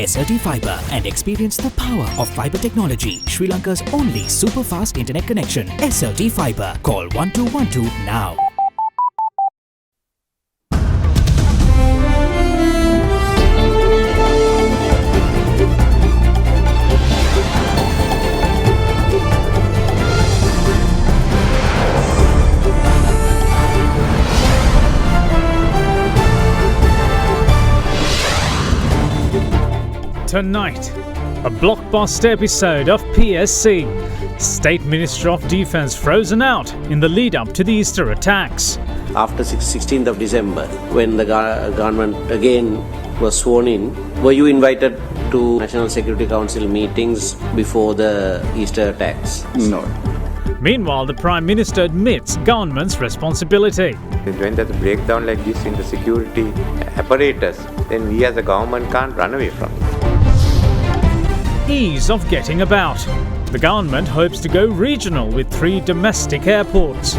SLT Fibre and experience the power of fibre technology. Sri Lanka's only super fast internet connection. SLT Fibre. Call 1212 now. Tonight, a blockbuster episode of PSC. State Minister of Defence frozen out in the lead-up to the Easter attacks. After 16th of December, when the government again was sworn in, were you invited to National Security Council meetings before the Easter attacks? No. Meanwhile, the Prime Minister admits government's responsibility. When there's a breakdown like this in the security apparatus, then we as a government can't run away from it. Ease of getting about. The government hopes to go regional with 3 domestic airports.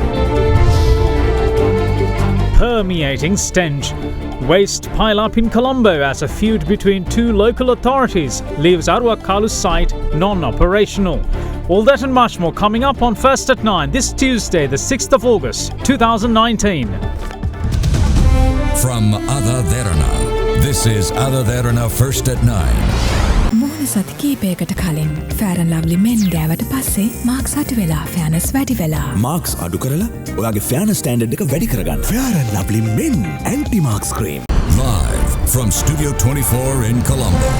Permeating stench. Waste pile up in Colombo as a feud between 2 local authorities leaves Aruwakalu's site non-operational. All that and much more coming up on First at 9 this Tuesday, the 6th of August, 2019. From AdaDerana, this is AdaDerana First at 9. මුහුණ සති කීපයකට කලින් Fair and Lovely men ගෑවට පස්සේ Marx අඩු වෙලා ෆෑනස් වැඩි වෙලා. Marx අඩු කරලා ඔයාගේ ෆෑනස් ස්ටෑන්ඩඩ් එක වැඩි කරගන්න. Fair and Lovely men anti-marks cream. Live from Studio 24 in Colombo.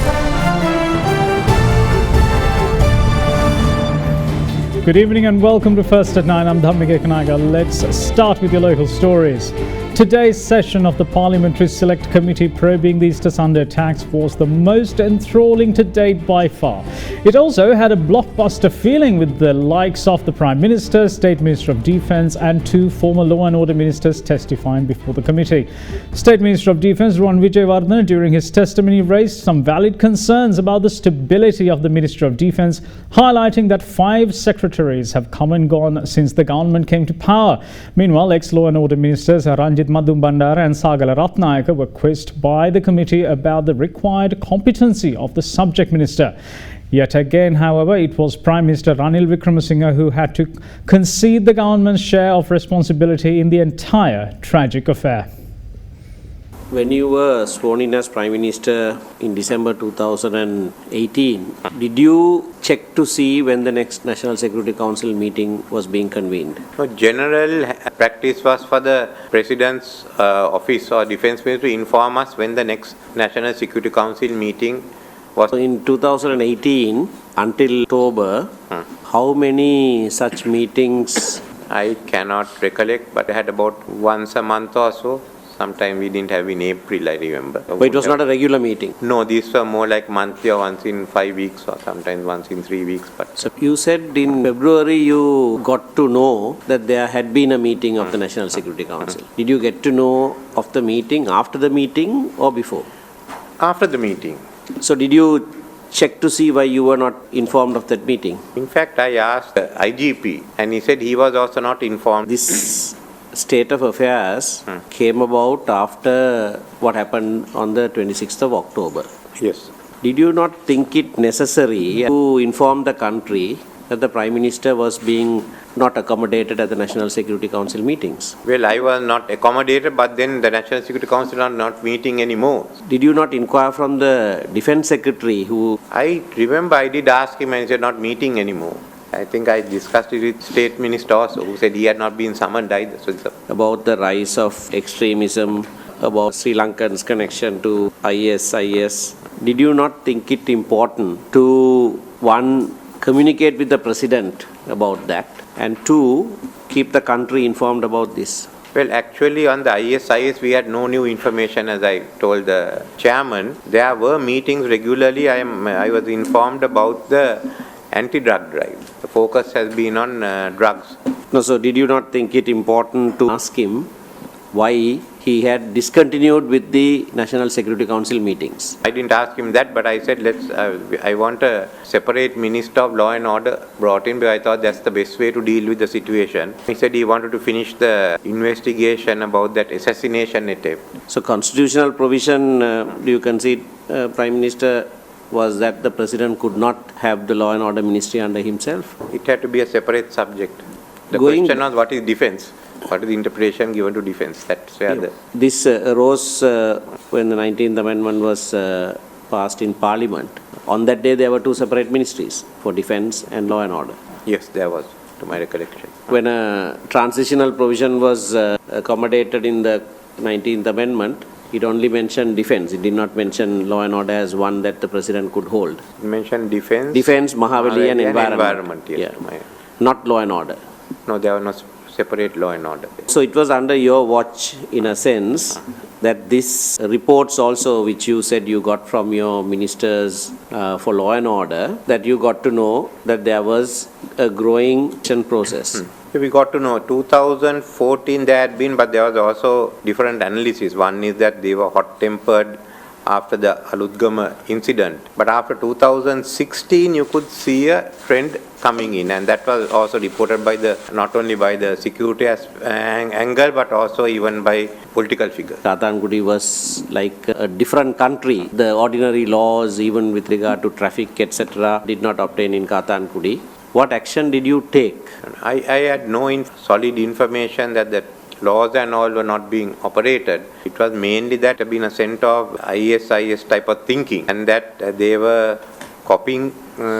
Good evening and welcome to First at 9. I'm Dhammika Kanaga. Let's start with your local stories. Today's session of the Parliamentary Select Committee probing the Easter Sunday attacks was the most enthralling to date by far. It also had a blockbuster feeling with the likes of the Prime Minister, State Minister of Defence and 2 former Law and Order Ministers testifying before the committee. State Minister of Defence Ruwan Wijewardena during his testimony raised some valid concerns about the stability of the Minister of Defence, highlighting that 5 secretaries have come and gone since the government came to power. Meanwhile, ex-Law and Order Ministers Ranjit Madhumbandara and Sagala Ratnayaka were quizzed by the committee about the required competency of the subject minister. Yet again, however, it was Prime Minister Ranil Wickremesinghe who had to concede the government's share of responsibility in the entire tragic affair. When you were sworn in as Prime Minister in December 2018, did you check to see when the next National Security Council meeting was being convened? So general practice was for the President's office or Defence Ministry to inform us when the next National Security Council meeting was. So in 2018 until October, how many such meetings? I cannot recollect, but I had about once a month or so. Sometime we didn't have in April, I remember. But it was not a regular meeting? No, these were more like monthly or once in 5 weeks or sometimes once in 3 weeks. But so you said in February you got to know that there had been a meeting of the National Security Council. Did you get to know of the meeting after the meeting or before? After the meeting. So did you check to see why you were not informed of that meeting? In fact, I asked the IGP and he said he was also not informed. This state of affairs came about after what happened on the 26th of October. Yes. Did you not think it necessary to inform the country that the Prime Minister was being not accommodated at the National Security Council meetings? Well, I was not accommodated, but then the National Security Council are not meeting anymore. Did you not inquire from the Defence Secretary who... I remember I did ask him and he said not meeting anymore. I think I discussed it with State Minister also, who said he had not been summoned either. So about the rise of extremism, about Sri Lankan's connection to IS. Did you not think it important to, 1, communicate with the President about that, and 2, keep the country informed about this? Well, actually on the ISIS we had no new information, as I told the chairman. There were meetings regularly. I was informed about the anti-drug drive. The focus has been on drugs. No, so did you not think it important to ask him why he had discontinued with the National Security Council meetings? I didn't ask him that, but I said I want a separate Minister of Law and Order brought in, because I thought that's the best way to deal with the situation. He said he wanted to finish the investigation about that assassination attempt. So constitutional provision, do you concede Prime Minister was that the president could not have the law and order ministry under himself? It had to be a separate subject. The Going- question was what is defense? What is the interpretation given to defense? That's where the... This arose when the 19th Amendment was passed in Parliament. On that day, there were two separate ministries for defense and law and order. Yes, there was, to my recollection. When a transitional provision was accommodated in the 19th Amendment, it only mentioned defense. It did not mention law and order as one that the president could hold. You mentioned defense. Defense, Mahavali and environment. Yes. Yeah. Not law and order. No, there was no separate law and order. So it was under your watch, in a sense, that this reports also, which you said you got from your ministers for law and order, that you got to know that there was a growing action process. We got to know 2014 there had been, but there was also different analysis. One is that they were hot-tempered after the Aludgama incident. But after 2016, you could see a trend coming in, and that was also reported by the, not only by the security angle, but also even by political figures. Kathankudi was like a different country. The ordinary laws, even with regard to traffic, etc., did not obtain in Kathankudi. What action did you take? I had no solid information that the laws and all were not being operated. It was mainly that had been a scent of ISIS type of thinking, and that they were copying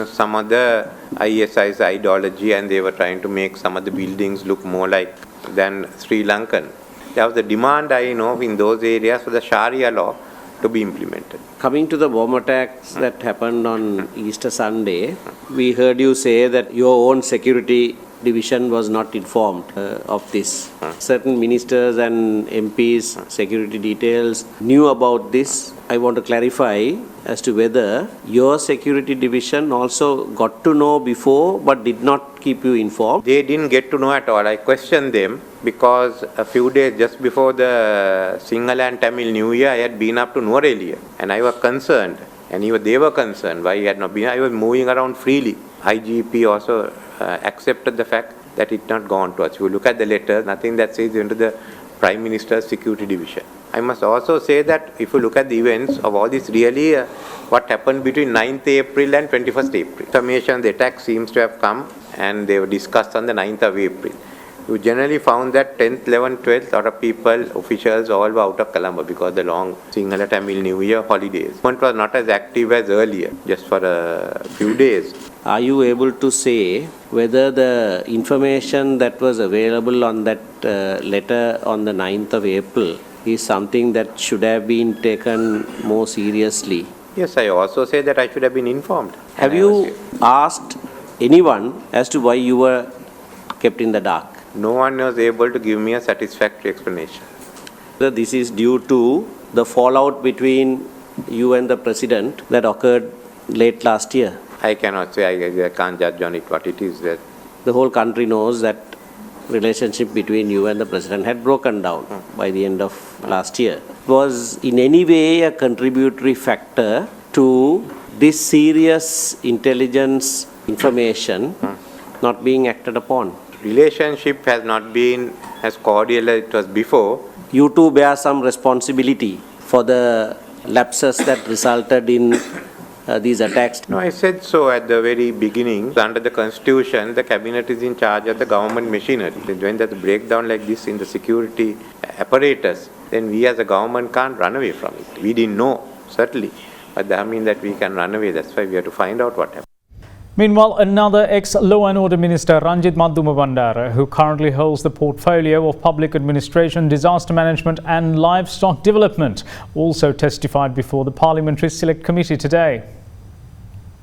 some of the ISIS ideology, and they were trying to make some of the buildings look more like than Sri Lankan. There was the demand, I know, in those areas for the Sharia law to be implemented. Coming to the bomb attacks that happened on Easter Sunday, we heard you say that your own security division was not informed of this. Certain ministers and MPs, security details, knew about this. I want to clarify as to whether your security division also got to know before but did not keep you informed. They didn't get to know at all. I questioned them because a few days just before the Sinhala and Tamil New Year, I had been up to Nuwara and I was concerned, and even they were concerned why I had not been. I was moving around freely. IGP also accepted the fact that it had not gone to us. If you look at the letter, nothing that says into the Prime Minister's Security Division. I must also say that if you look at the events of all this, really what happened between 9th April and 21st April. Information, the attack seems to have come and they were discussed on the 9th of April. You generally found that 10th, 11th, 12th, a lot of people, officials, all were out of Colombo because the long Sinhala Tamil New Year holidays. It was not as active as earlier, just for a few days. Are you able to say whether the information that was available on that letter on the 9th of April is something that should have been taken more seriously? Yes, I also say that I should have been informed. Have you asked anyone as to why you were kept in the dark? No one was able to give me a satisfactory explanation. This is due to the fallout between you and the president that occurred late last year. I cannot say, I can't judge on it what it is. That the whole country knows that relationship between you and the president had broken down by the end of last year. Was in any way a contributory factor to this serious intelligence information not being acted upon? relationship has not been as cordial as it was before. You too bear some responsibility for the lapses that resulted in these attacks. No, I said so at the very beginning. Under the Constitution, the cabinet is in charge of the government machinery. When there's a breakdown like this in the security apparatus, then we as a government can't run away from it. We didn't know, certainly, but that means that we can run away. That's why we have to find out what happened. Meanwhile, another ex-Law and Order Minister, Ranjit Madhumabandara, who currently holds the portfolio of Public Administration, Disaster Management and Livestock Development, also testified before the Parliamentary Select Committee today.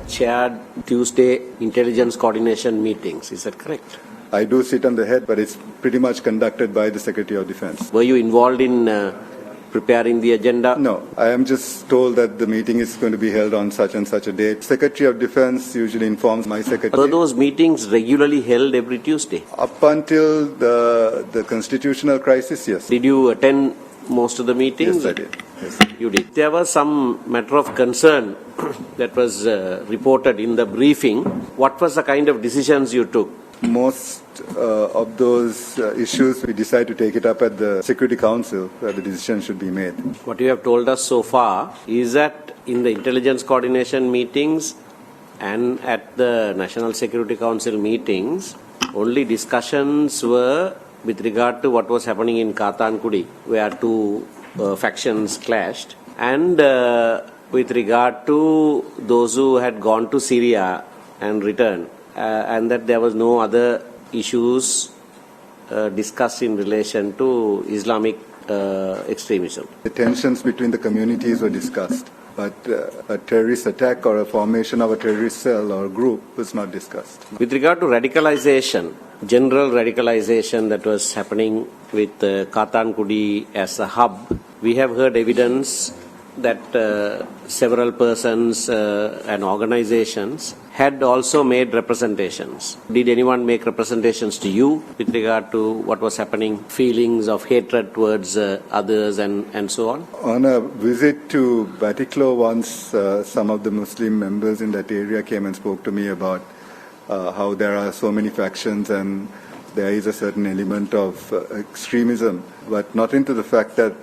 Chaired Tuesday intelligence coordination meetings, is that correct? I do sit on the head, but it's pretty much conducted by the Secretary of Defence. Were you involved in preparing the agenda? No, I am just told that the meeting is going to be held on such and such a date. Secretary of Defence usually informs my secretary. Were those meetings regularly held every Tuesday? Up until the constitutional crisis, yes. Did you attend most of the meetings? Yes, I did. Yes. You did. There was some matter of concern that was reported in the briefing. What was the kind of decisions you took? Most of those issues, we decide to take it up at the Security Council, where the decision should be made. What you have told us so far is that in the intelligence coordination meetings and at the National Security Council meetings, only discussions were with regard to what was happening in Kathankudi, where two factions clashed, and with regard to those who had gone to Syria and returned, and that there was no other issues discussed in relation to Islamic extremism. The tensions between the communities were discussed, but a terrorist attack or a formation of a terrorist cell or group was not discussed. With regard to radicalization, general radicalization that was happening with Kathankudi as a hub, we have heard evidence that several persons and organizations had also made representations. Did anyone make representations to you with regard to what was happening, feelings of hatred towards others and so on? On a visit to Batiklo once, some of the Muslim members in that area came and spoke to me about how there are so many factions and there is a certain element of extremism, but not into the fact that,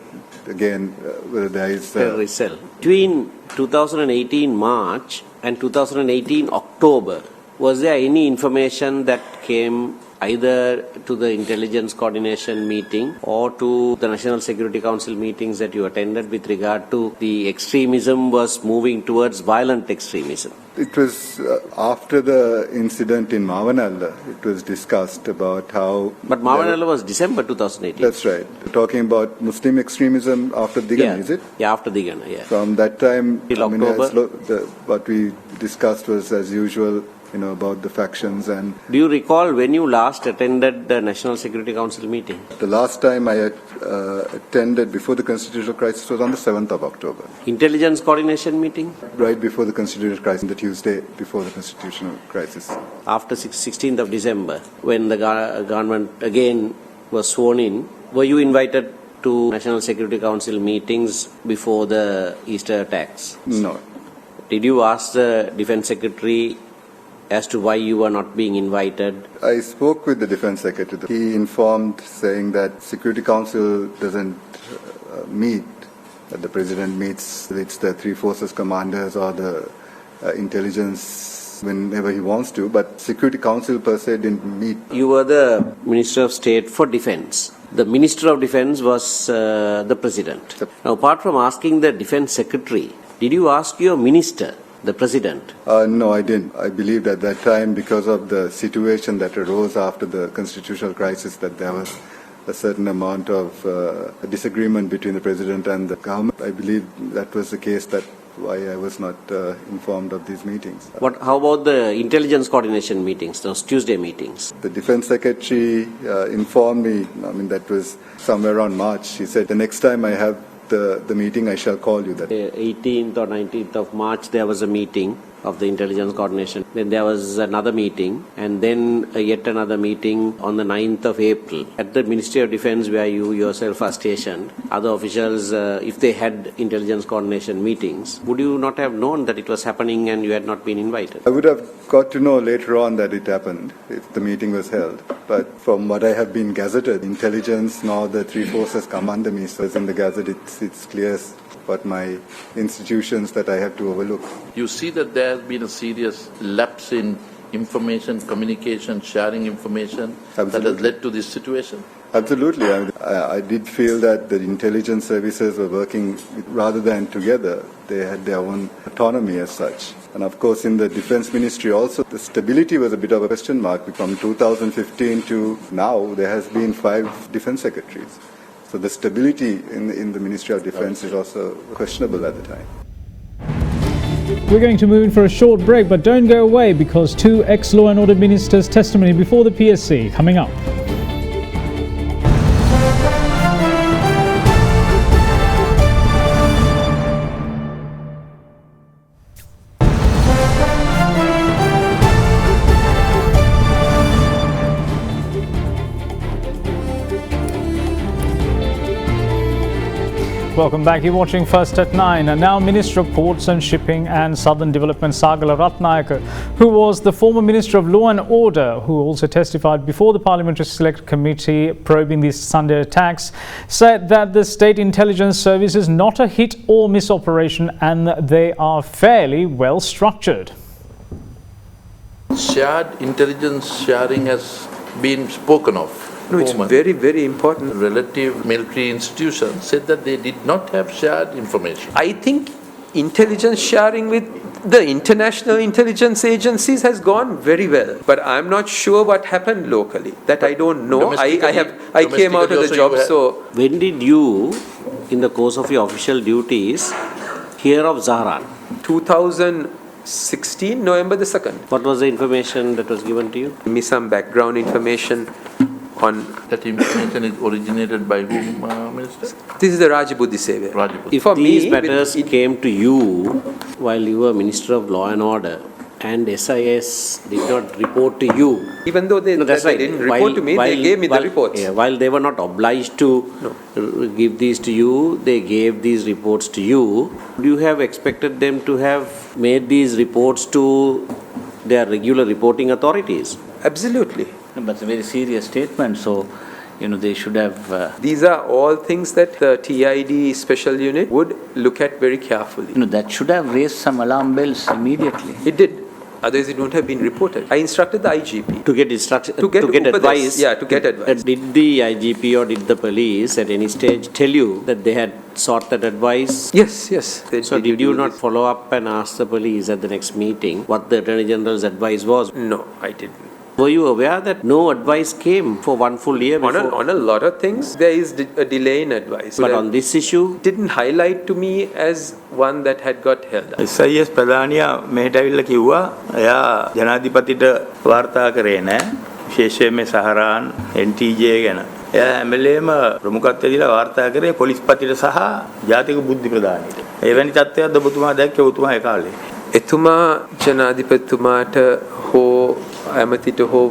again, there is terrorist cell. Between 2018 March and 2018 October, was there any information that came either to the intelligence coordination meeting or to the National Security Council meetings that you attended with regard to the extremism was moving towards violent extremism? It was after the incident in Mavanalla, it was discussed about how... But Mavanalla was December 2018. That's right. Talking about Muslim extremism after Digana, is it? Yeah, after Digana, yeah. From that time, Till October. What we discussed was, as usual, about the factions. And do you recall when you last attended the National Security Council meeting? The last time I attended before the constitutional crisis was on the 7th of October. Intelligence coordination meeting? Right before the constitutional crisis, the Tuesday before the constitutional crisis. After 16th of December, when the government again was sworn in, were you invited to National Security Council meetings before the Easter attacks? No. Did you ask the Defense Secretary as to why you were not being invited? I spoke with the Defense Secretary. He informed, saying that Security Council doesn't meet, that the President meets. It's the three forces commanders or the intelligence whenever he wants to, but Security Council per se didn't meet. You were the Minister of State for Defense. The Minister of Defense was the President. Now, apart from asking the Defense Secretary, did you ask your Minister, the President? No, I didn't. I believed at that time, because of the situation that arose after the constitutional crisis, that there was a certain amount of disagreement between the President and the government. I believe that was the case, that why I was not informed of these meetings. How about the intelligence coordination meetings, those Tuesday meetings? The Defense Secretary informed me, that was somewhere around March. He said, the next time I have the meeting, I shall call you. That 18th or 19th of March, there was a meeting of the intelligence coordination. Then there was another meeting, and then yet another meeting on the 9th of April at the Ministry of Defense, where you yourself are stationed. Other officials, if they had intelligence coordination meetings, would you not have known that it was happening and you had not been invited? I would have got to know later on that it happened if the meeting was held. But from what I have been gazetted, intelligence nor the three forces come under me. So in the gazette, it's clear what my institutions that I have to overlook. You see that there has been a serious lapse in information, communication, sharing information. Absolutely. That has led to this situation? Absolutely. I did feel that the intelligence services were working rather than together. They had their own autonomy as such. And of course, in the Defense Ministry also, the stability was a bit of a question mark. From 2015 to now, there has been 5 defense secretaries. So the stability in the Ministry of Defense is also questionable at the time. We're going to move in for a short break, but don't go away, because 2 ex-law and order ministers' testimony before the PSC coming up. Welcome back. You're watching First at 9. And now Minister of Ports and Shipping and Southern Development Sagala Ratnayaka, who was the former Minister of Law and Order, who also testified before the Parliamentary Select Committee probing these Sunday attacks, said that the State Intelligence Service is not a hit or miss operation and they are fairly well structured. Shared intelligence sharing has been spoken of. No, it's very, very important. Relative military institutions said that they did not have shared information. I think intelligence sharing with the international intelligence agencies has gone very well. But I'm not sure what happened locally. That I don't know. I came out of the job, so... When did you, in the course of your official duties, hear of Zahran? 2016, November the 2nd. What was the information that was given to you? Give me some background information on... That information is originated by whom, Minister? This is the Rajabuddhi Sevya. Rajabuddhi. If these matters came to you while you were Minister of Law and Order and SIS did not report to you... Even though they didn't report to me, they gave me the reports. Yeah, while they were not obliged to give these to you, they gave these reports to you. Would you have expected them to have made these reports to their regular reporting authorities? Absolutely. But it's a very serious statement, so they should have... These are all things that the TID special unit would look at very carefully. That should have raised some alarm bells immediately. It did. Otherwise, it wouldn't have been reported. I instructed the IGP. To get instruction, to get advice. Yeah, to get advice. Did the IGP or did the police at any stage tell you that they had sought that advice? Yes. So did you not follow up and ask the police at the next meeting what the Attorney General's advice was? No, I didn't. Were you aware that no advice came for one full year before? On a lot of things, there is a delay in advice. But on this issue? Didn't highlight to me as one that had got held up. SIS ප්‍රධානියා මෙහෙට ඇවිල්ලා කිව්වා එයා ජනාධිපතිට වාර්තා කරේ නැහැ විශේෂයෙන් මේ සහරාන් NTJ ගැන. එයා හැමලේම ප්‍රමුඛත්වය දීලා වාර්තා කරේ පොලිස්පතිට සහ ජාතික බුද්ධි ප්‍රධානියට. එවැනි තත්ත්වයක් ඔබතුමා දැක්කේ ඔබතුමා ඒ කාලේ. එතුමා ජනාධිපතිතුමාට හෝ ඇමතිට හෝ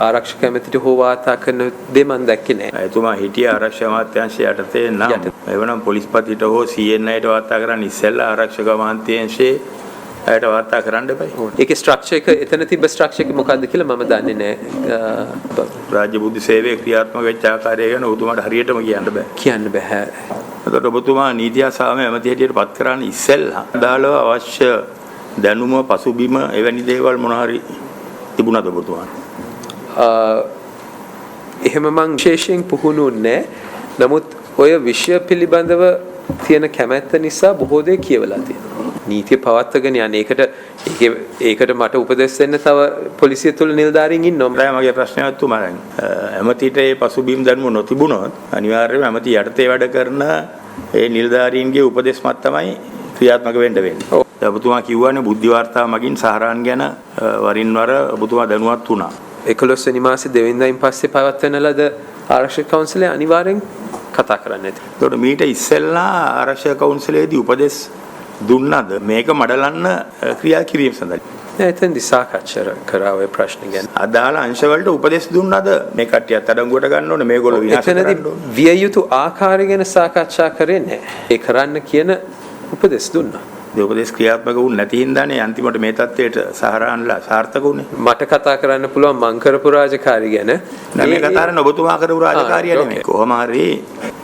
ආරක්ෂක ඇමතිට හෝ වාර්තා කරන දේ මම දැක්කේ නෑ. එතුමා හිටිය ආරක්ෂක අමාත්‍යාංශය යටතේ නම් එවනම් පොලිස්පතිට හෝ CNIට වාර්තා කරන්න ඉස්සෙල්ලා ආරක්ෂක අමාත්‍යාංශයේ අයට වාර්තා කරන්න එපා. ඒකේ ස්ට්‍රක්චර් එක එතන තිබ්බ ස්ට්‍රක්චර් එක මොකක්ද කියලා මම දන්නේ නෑ. රාජ්‍ය බුද්ධි සේවයේ ක්‍රියාත්මක වෙච්ච ආකාරය ගැන ඔබතුමාට හරියටම කියන්න බෑ. කියන්න බෑ. එතකොට ඔබතුමා නීතිය සාම ඇමති හැටියට පත් කරන්න ඉස්සෙල්ලා අදාළව අවශ්‍ය දැනුම පසුබිම එවැනි දේවල් මොන හරි තිබුණාද ඔබතුමාට? එහෙම මං විශේෂයෙන් පුහුණු නැහැ. නමුත් ඔය විෂය පිළිබඳව තියෙන කැමැත්ත නිසා බොහෝ දේ කියවලා තියෙනවා. නීතිය පවත්වාගෙන යන ඒකට මට උපදෙස් දෙන්න තව පොලිසිය තුල නිලධාරීන් ඉන්නවා. දැන් මගේ ප්‍රශ්නයක් තුමාගෙන් ඇමතිට ඒ පසුබිම් දැනුම නොතිබුණොත් අනිවාර්යයෙන්ම ඇමති යටතේ වැඩ කරන ඒ නිලධාරීන්ගේ උපදෙස් මත තමයි ක්‍රියාත්මක වෙන්න වෙන්නේ. ඔබතුමා කිව්වනේ බුද්ධි වාර්තා මගින් සහරාන් ගැන වරින් වර ඔබතුමා දැනුවත් වුණා. 11 වෙනි මාසේ දෙවෙනිදායින් පස්සේ පවත්වන ලද ආරක්ෂක කවුන්සිලේ අනිවාර්යෙන් කතා කරන්න ඇති. ඒකට මීට ඉස්සෙල්ලා ආරක්ෂක කවුන්සිලේදී උපදෙස් දුන්නද මේක මඩලන්න ක්‍රියා කිරීම සඳහා? එතෙන්දි සාකච්ඡා කරා ඔය ප්‍රශ්න ගැන. අදාළ අංශ වලට උපදෙස් දුන්නද මේ කට්ටියත් අඩංගුවට ගන්න ඕනේ මේගොල්ලෝ විනාශ කරන්න ඕනේ. විය යුතු ආකාරය ගැන සාකච්ඡා කරේ නැහැ. ඒ කරන්න කියන උපදෙස් දුන්නා. උපදේශ ක්‍රියාත්මක වුනේ නැති හින්දානේ අන්තිමට මේ තත්ත්වයට සහරාන්ලා සාර්ථක වුනේ. මට කතා කරන්න පුළුවන් මං කරපු රාජකාරී ගැන. නෑ මේ කතා කරන්නේ ඔබතුමා කරපු රාජකාරිය නෙමෙයි. කොහොම හරි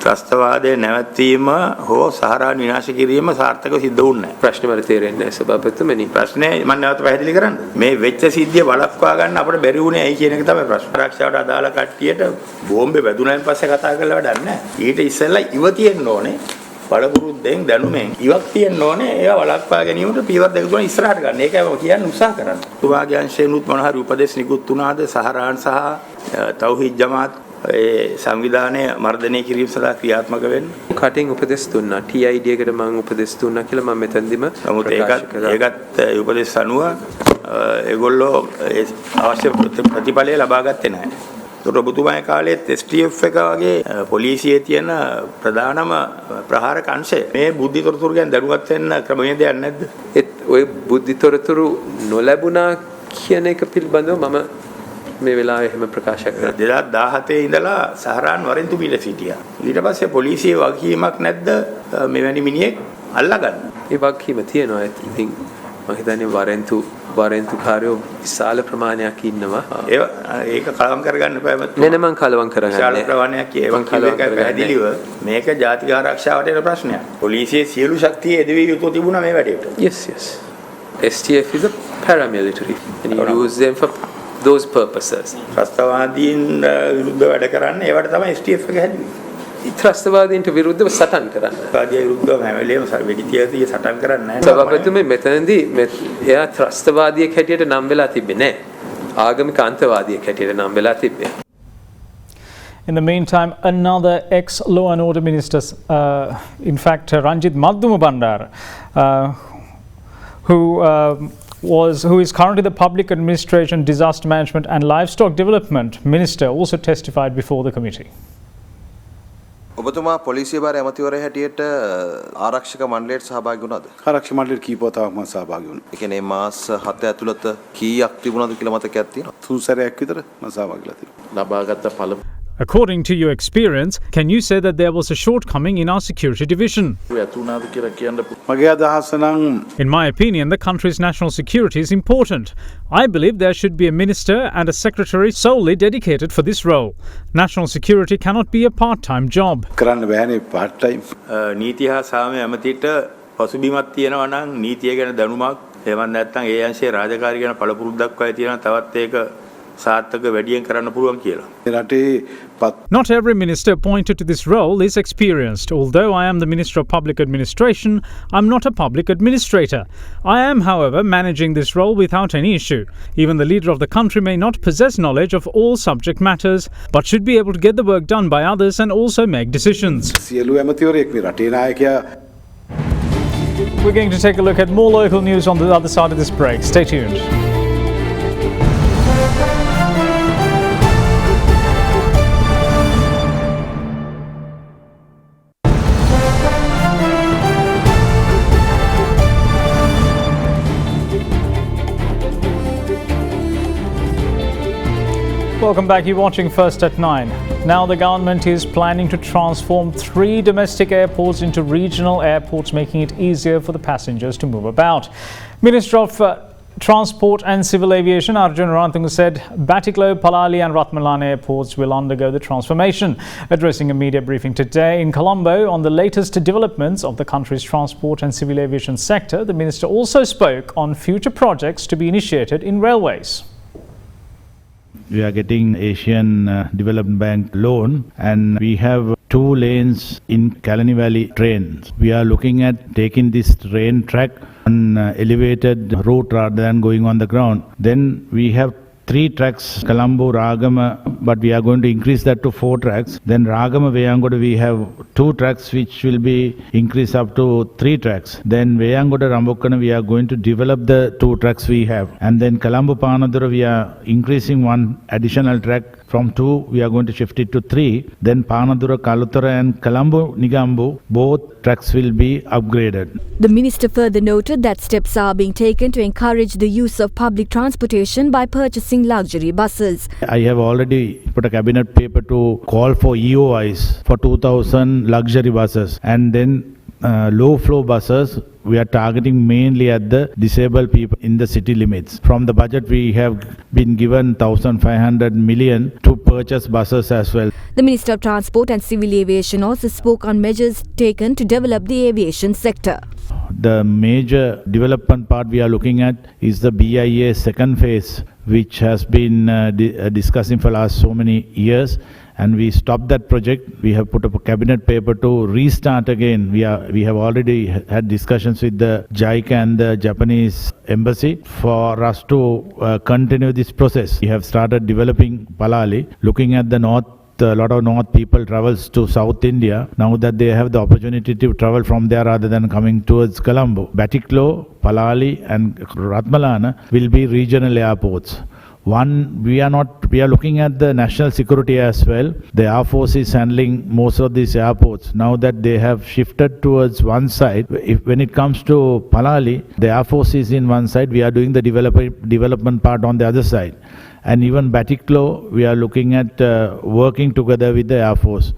ත්‍රස්තවාදයේ නැවැත්වීම හෝ සහරාන් විනාශ කිරීම සාර්ථකව සිද්ධ වුනේ නැහැ. ප්‍රශ්නේ මට තේරෙන්නේ නැහැ සභාපතිතුමනි. ප්‍රශ්නේ මම නැවත පැහැදිලි කරන්න. මේ වෙච්ච සිද්ධිය වළක්වා ගන්න අපිට බැරි වුණේ ඇයි කියන එක තමයි ප්‍රශ්න. ආරක්ෂාවට අදාළ කට්ටියට බෝම්බේ වැදුනායින් පස්සේ කතා කරලා වැඩක් නැහැ. ඊට ඉස්සෙල්ලා ඉව තියෙන්න ඕනේ. බලපුරුද්දෙන් දැනුමෙන් ඉවක් තියෙන්න ඕනේ. ඒවා වළක්වා ගැනීමට පියවර දෙක තුන ඉස්සරහට ගන්න. ඒකයි මම කියන්න උත්සාහ කරන්නේ. තුමාගේ අංශයෙන්ුත් මොන හරි උපදේශ නිකුත් වුණාද සහරාන් සහ තෞහීද් ජමාත් ඒ සංවිධානය මර්ධනය කිරීම සඳහා ක්‍රියාත්මක වෙන්න කටින් උපදෙස් දුන්නා. TID එකට මම උපදෙස් දුන්නා කියලා මම මෙතනදිම නමුත් ඒකත් උපදෙස් අනුව ඒගොල්ලෝ අවශ්‍ය ප්‍රතිඵලය ලබා ගත්තේ නැහැ. ඒකට ඔබතුමාගේ කාලේ STF එක වගේ පොලිසියේ තියෙන ප්‍රධානම ප්‍රහාරක අංශය මේ බුද්ධි තොරතුරු ගැන දැනුවත් වෙන්න ක්‍රමවේදයක් නැද්ද? ඔය බුද්ධි තොරතුරු නොලැබුණා කියන එක පිළිබඳව මම මේ වෙලාවේ එහෙම ප්‍රකාශ කරන්නේ. 2017 ඉඳලා සහරාන් වරෙන්තු පිළ සිටියා. ඊට පස්සේ පොලිසියේ වගකීමක් නැද්ද මෙවැනි මිනිහෙක් අල්ලගන්න? ඒ වගකීම තියෙනවා. ඉතින් මම හිතන්නේ වරෙන්තුකාරයෝ විශාල ප්‍රමාණයක් ඉන්නවා. ඒක කලවම් කරගන්න එපා. නෑ මම කලවම් කරගන්නේ. විශාල ප්‍රමාණයක් පැහැදිලිව මේක ජාතික ආරක්ෂාවට එන ප්‍රශ්නයක්. පොලිසියේ සියලු ශක්තිය යෙදවිය යුතු තිබුණා මේ වැඩේට. Yes. STF is a paramilitary and you use them for those purposes. ත්‍රස්තවාදීන් විරුද්ධ වැඩ කරන්න ඒවට තමයි STF එක හැදුවේ. ත්‍රස්තවාදීන්ට විරුද්ධව සටන් කරන්න. ත්‍රස්තවාදීන් විරුද්ධව හැම වෙලේම වෙඩි තියදී සටන් කරන්නේ නැහැ. සභාපතිතුමේ මෙතනදී එයා ත්‍රස්තවාදියෙක් හැටියට නම් වෙලා තිබෙන්නේ නැහැ. ආගමික අන්තවාදියෙක් හැටියට නම් වෙලා තිබෙන්නේ. In the meantime, another ex-law and order minister, in fact, Ranjit Madduma Bandara, who is currently the Public Administration, Disaster Management and Livestock Development Minister, also testified before the committee. ඔබතුමා පොලිසිය භාර ඇමතිවරයා හැටියට ආරක්ෂක මණ්ඩලයට සහභාගී වුණාද? ආරක්ෂක මණ්ඩලයට කී පොතාවක් මම සහභාගී වුණා. ඒ කියන්නේ මාස 7 ඇතුළත කීයක් තිබුණාද කියලා මතකයක් තියෙනවද? තුන් සැරයක් විතර මම සහභාගීලා තිබුණා. ලබාගත් පළ According to your experience, can you say that there was a shortcoming in our security division? In my opinion, the country's national security is important. I believe there should be a minister and a secretary solely dedicated for this role. National security cannot be a part-time job. නීති හා සාමය ඇමතිට පසුබිමක් තියෙනවා නම් නීතිය ගැන දැනුමක් එවන් නැත්නම් ඒ අංශයේ රාජකාරී ගැන පළපුරුද්දක් වගේ තියෙනවා තවත් ඒක සාර්ථක වැඩියෙන් කරන්න පුළුවන් කියලා. Not every minister appointed to this role is experienced. Although I am the Minister of Public Administration, I'm not a public administrator. I am, however, managing this role without any issue. Even the leader of the country may not possess knowledge of all subject matters, but should be able to get the work done by others and also make decisions. We're going to take a look at more local news on the other side of this break. Stay tuned. Welcome back. You're watching First at 9. Now the government is planning to transform 3 domestic airports into regional airports, making it easier for the passengers to move about. Minister of Transport and Civil Aviation Arjun Rantungu said Batiklo, Palali and Ratmalana airports will undergo the transformation. Addressing a media briefing today in Colombo on the latest developments of the country's transport and civil aviation sector, the minister also spoke on future projects to be initiated in railways. We are getting Asian Development Bank loan and we have 2 lanes in Kalani Valley trains. We are looking at taking this train track on elevated route rather than going on the ground. Then we have 3 tracks, Colombo, Ragama, but we are going to increase that to 4 tracks. Then Ragama, Veyangoda, we have 2 tracks which will be increased up to 3 tracks. Then Veyangoda, Rambokkana, we are going to develop the 2 tracks we have. And then Colombo, Panadura, we are increasing 1 additional track. From 2, we are going to shift it to 3. Then Panadura, Kalutara and Colombo, Nigambu, both tracks will be upgraded. The minister further noted that steps are being taken to encourage the use of public transportation by purchasing luxury buses. I have already put a cabinet paper to call for EOIs for 2,000 luxury buses. And then low flow buses, we are targeting mainly at the disabled people in the city limits. From the budget, we have been given 1,500 million to purchase buses as well. The Minister of Transport and Civil Aviation also spoke on measures taken to develop the aviation sector. The major development part we are looking at is the BIA second phase, which has been discussing for last so many years. And we stopped that project. We have put up a cabinet paper to restart again. We have already had discussions with the JICA and the Japanese embassy for us to continue this process. We have started developing Palali, looking at the north. A lot of north people travels to South India now that they have the opportunity to travel from there rather than coming towards Colombo. Batiklo, Palali and Ratmalana will be regional airports. One, we are looking at the national security as well. The Air Force is handling most of these airports. Now that they have shifted towards one side, when it comes to Palali, the Air Force is in one side, we are doing the development part on the other side. And even Batiklo, we are looking at working together with the Air Force.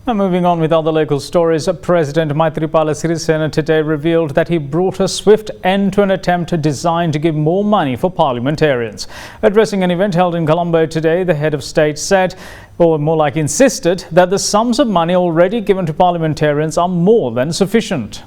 Now moving on with other local stories, President Maithripala Sirisena today revealed that he brought a swift end to an attempt designed to give more money for parliamentarians. Addressing an event held in Colombo today, the head of state said, or more like insisted, that the sums of money already given to parliamentarians are more than sufficient.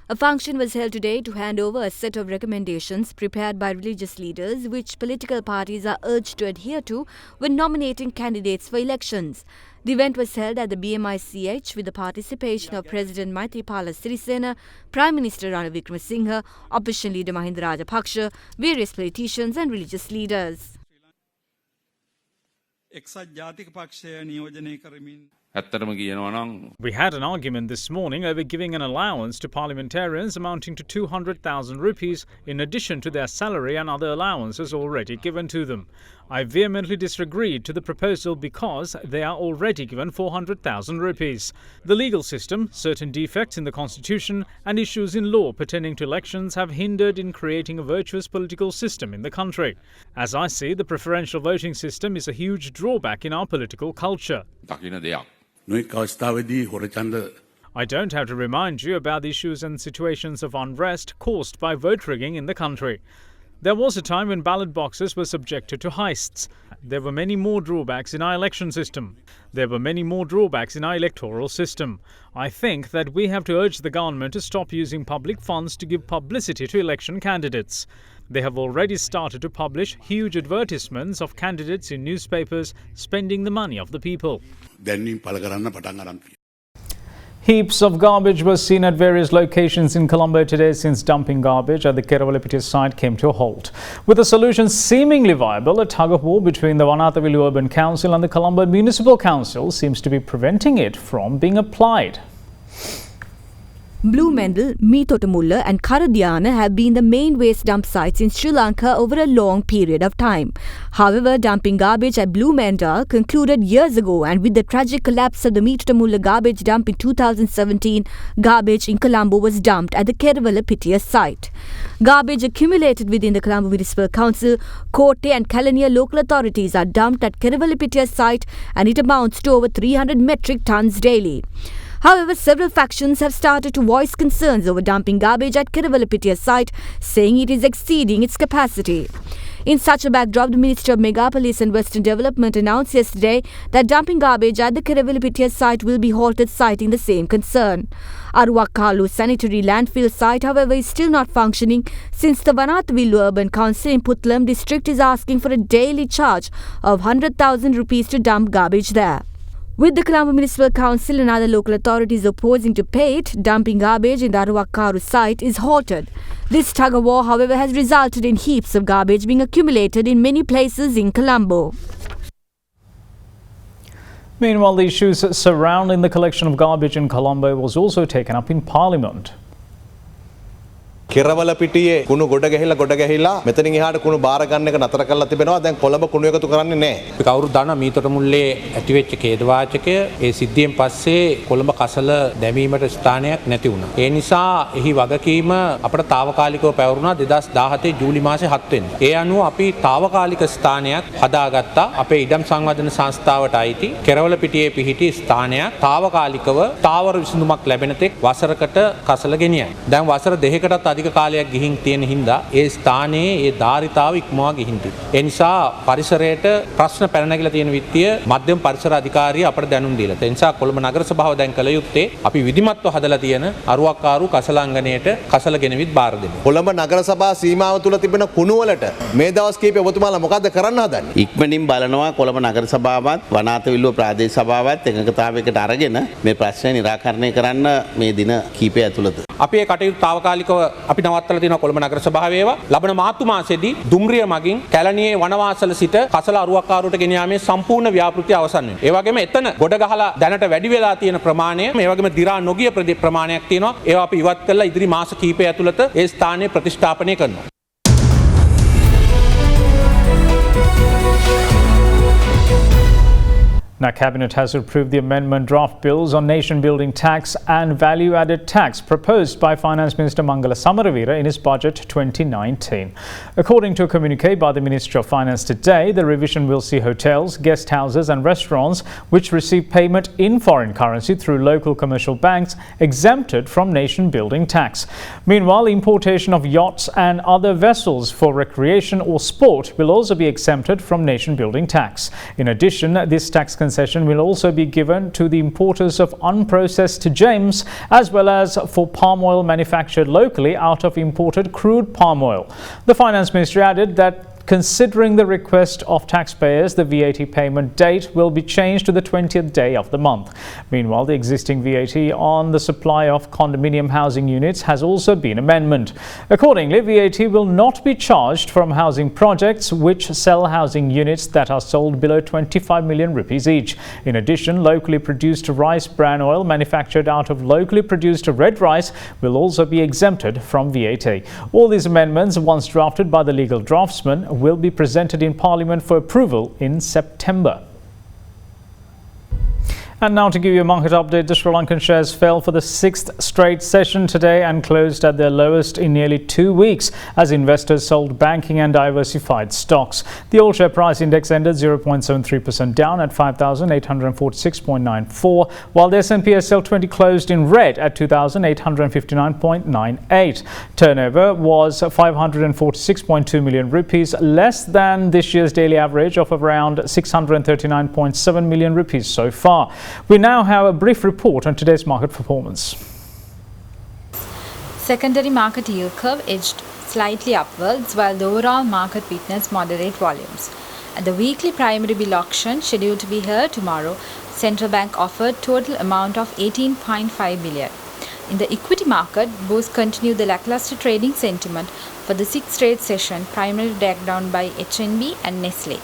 A function was held today to hand over a set of recommendations prepared by religious leaders which political parties are urged to adhere to when nominating candidates for elections. The event was held at the BMICH with the participation of President Maithripala Sirisena, Prime Minister Ranil Wickremesinghe, Opposition Leader Mahinda Rajapaksa, various politicians and religious leaders. We had an argument this morning over giving an allowance to parliamentarians amounting to 200,000 rupees in addition to their salary and other allowances already given to them. I vehemently disagreed to the proposal because they are already given 400,000 rupees. The legal system, certain defects in the constitution and issues in law pertaining to elections have hindered in creating a virtuous political system in the country. As I see, the preferential voting system is a huge drawback in our political culture. I don't have to remind you about the issues and situations of unrest caused by vote rigging in the country. There was a time when ballot boxes were subjected to heists. There were many more drawbacks in our election system. There were many more drawbacks in our electoral system. I think that we have to urge the government to stop using public funds to give publicity to election candidates. They have already started to publish huge advertisements of candidates in newspapers spending the money of the people. Heaps of garbage were seen at various locations in Colombo today since dumping garbage at the Kerawalapitiya site came to a halt. With the solution seemingly viable, a tug-of-war between the Vanathavilu Urban Council and the Colombo Municipal Council seems to be preventing it from being applied. Blue Mendel, Meetotamulla and Derana have been the main waste dump sites in Sri Lanka over a long period of time. However, dumping garbage at Blue Mendel concluded years ago, and with the tragic collapse of the Meetotamulla garbage dump in 2017, garbage in Colombo was dumped at the Kerawalapitiya site. Garbage accumulated within the Colombo Municipal Council, Kotte and Kalaniya local authorities are dumped at Kerawalapitiya site, and it amounts to over 300 metric tons daily. However, several factions have started to voice concerns over dumping garbage at Kerawalapitiya site, saying it is exceeding its capacity. In such a backdrop, the Minister of Megapolis and Western Development announced yesterday that dumping garbage at the Kerawalapitiya site will be halted, citing the same concern. Aruwakkalu sanitary landfill site, however, is still not functioning since the Vanathavilu Urban Council in Puttalam district is asking for a daily charge of 100,000 rupees to dump garbage there. With the Colombo Municipal Council and other local authorities opposing to pay it, dumping garbage in the Aruwakkaru site is halted. This tug-of-war, however, has resulted in heaps of garbage being accumulated in many places in Colombo. Meanwhile, the issues surrounding the collection of garbage in Colombo was also taken up in Parliament. කෙරවලපිටියේ කුණු ගොඩ ගැහිලා මෙතනින් එහාට කුණු බාර ගන්න එක නතර කරලා තිබෙනවා. දැන් කොළඹ කුණු එකතු කරන්නේ නැහැ. කවුරුත් දන්නා මීතොටමුල්ලේ ඇතිවෙච්ච ඛේදවාචකය ඒ සිද්ධියෙන් පස්සේ කොළඹ කසල දැමීමට ස්ථානයක් නැති වුණා. ඒ නිසා එහි වගකීම අපට తాවකාලිකව පැවරුණා 2017 ජූලි මාසේ 7 වෙනිදා. ඒ අනුව අපි తాවකාලික ස්ථානයක් හදාගත්තා. අපේ ඉඩම් සංවර්ධන සංස්ථාවට අයිති කෙරවලපිටියේ පිහිටි ස්ථානයක් తాවකාලිකව තාවර විසඳුමක් ලැබෙන තෙක් වසරකට කසල ගෙනියයි. දැන් වසර 2කටත් අධික කාලයක් ගිහින් තියෙන හින්දා ඒ ස්ථානයේ ඒ ධාරිතාව ඉක්මවා ගිහින් තිබෙනවා. ඒ නිසා පරිසරයට ප්‍රශ්න පැන නැගිලා තියෙන විත්තිය මධ්‍යම පරිසර අධිකාරිය අපට දැනුම් දීලා. ඒ නිසා කොළඹ නගර සභාව දැන් කළ යුත්තේ අපි විධිමත්ව හදලා තියෙන අරුවක්කාරු කසලාංගණයට කසල ගෙනවිත් බාර දෙන්න. කොළඹ නගර සභා සීමාව තුල තිබෙන කුණු වලට මේ දවස් කීපේ ඔබතුමාලා මොකද්ද කරන්න හදන්නේ? ඉක්මනින් බලනවා කොළඹ නගර සභාවත් වනාතවිල්ලුව ප්‍රාදේශීය සභාවත් එකඟතාවයකට අරගෙන මේ ප්‍රශ්නය निराකරණය කරන්න මේ දින කීපය ඇතුළත. අපි ඒ කටයුතු తాවකාලිකව අපි නවත්තලා තියෙනවා කොළඹ නගර සභාවේ ඒවා. ලබන මාර්තු මාසෙදී දුම්රිය මගින් කැලණියේ වනවාසල සිට කසල අරුවක්කාරුවට ගෙන යාමේ සම්පූර්ණ ව්‍යාපෘතිය අවසන් වෙනවා. ඒ වගේම එතන ගොඩ ගහලා දැනට වැඩි වෙලා තියෙන ප්‍රමාණය මේ වගේම දිරා නොගිය ප්‍රමාණයක් තියෙනවා. ඒවා අපි ඉවත් කරලා ඉදිරි මාස කීපය ඇතුළත ඒ ස්ථානය ප්‍රතිස්ථාපනය කරනවා. Now, Cabinet has approved the amendment draft bills on nation building tax and value added tax proposed by Finance Minister Mangala Samaravira in his budget 2019. According to a communique by the Ministry of Finance today, the revision will see hotels, guest houses and restaurants which receive payment in foreign currency through local commercial banks exempted from nation building tax. Meanwhile, importation of yachts and other vessels for recreation or sport will also be exempted from nation building tax. In addition, this tax concession will also be given to the importers of unprocessed gems as well as for palm oil manufactured locally out of imported crude palm oil. The Finance Ministry added that considering the request of taxpayers, the VAT payment date will be changed to the 20th day of the month. Meanwhile, the existing VAT on the supply of condominium housing units has also been amended. Accordingly, VAT will not be charged from housing projects which sell housing units that are sold below 25 million rupees each. In addition, locally produced rice bran oil manufactured out of locally produced red rice will also be exempted from VAT. All these amendments, once drafted by the legal draftsman, will be presented in Parliament for approval in September. And now to give you a market update, the Sri Lankan shares fell for the sixth straight session today and closed at their lowest in nearly 2 weeks as investors sold banking and diversified stocks. The all share price index ended 0.73% down at 5,846.94, while the S&P SL 20 closed in red at 2,859.98. Turnover was 546.2 million rupees, less than this year's daily average of around 639.7 million rupees so far. We now have a brief report on today's market performance. Secondary market yield curve edged slightly upwards while the overall market witnessed moderate volumes. At the weekly primary bill auction scheduled to be held tomorrow, Central Bank offered total amount of 18.5 billion. In the equity market, both continued the lackluster trading sentiment for the sixth straight session, primarily dragged down by HNB and Nestle.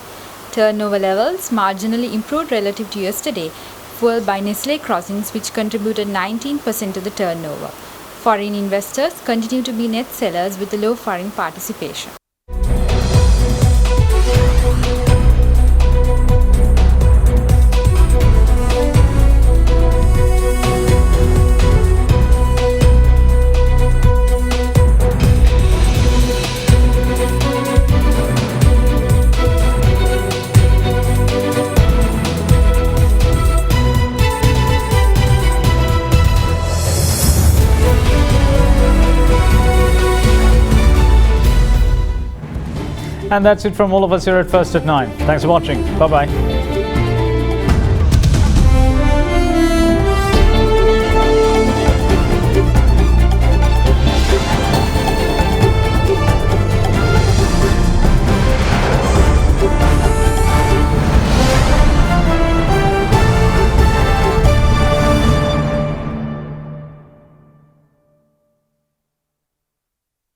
Turnover levels marginally improved relative to yesterday, fueled by Nestle crossings, which contributed 19% to the turnover. Foreign investors continue to be net sellers with a low foreign participation. And that's it from all of us here at First at 9. Thanks for watching. Bye-bye.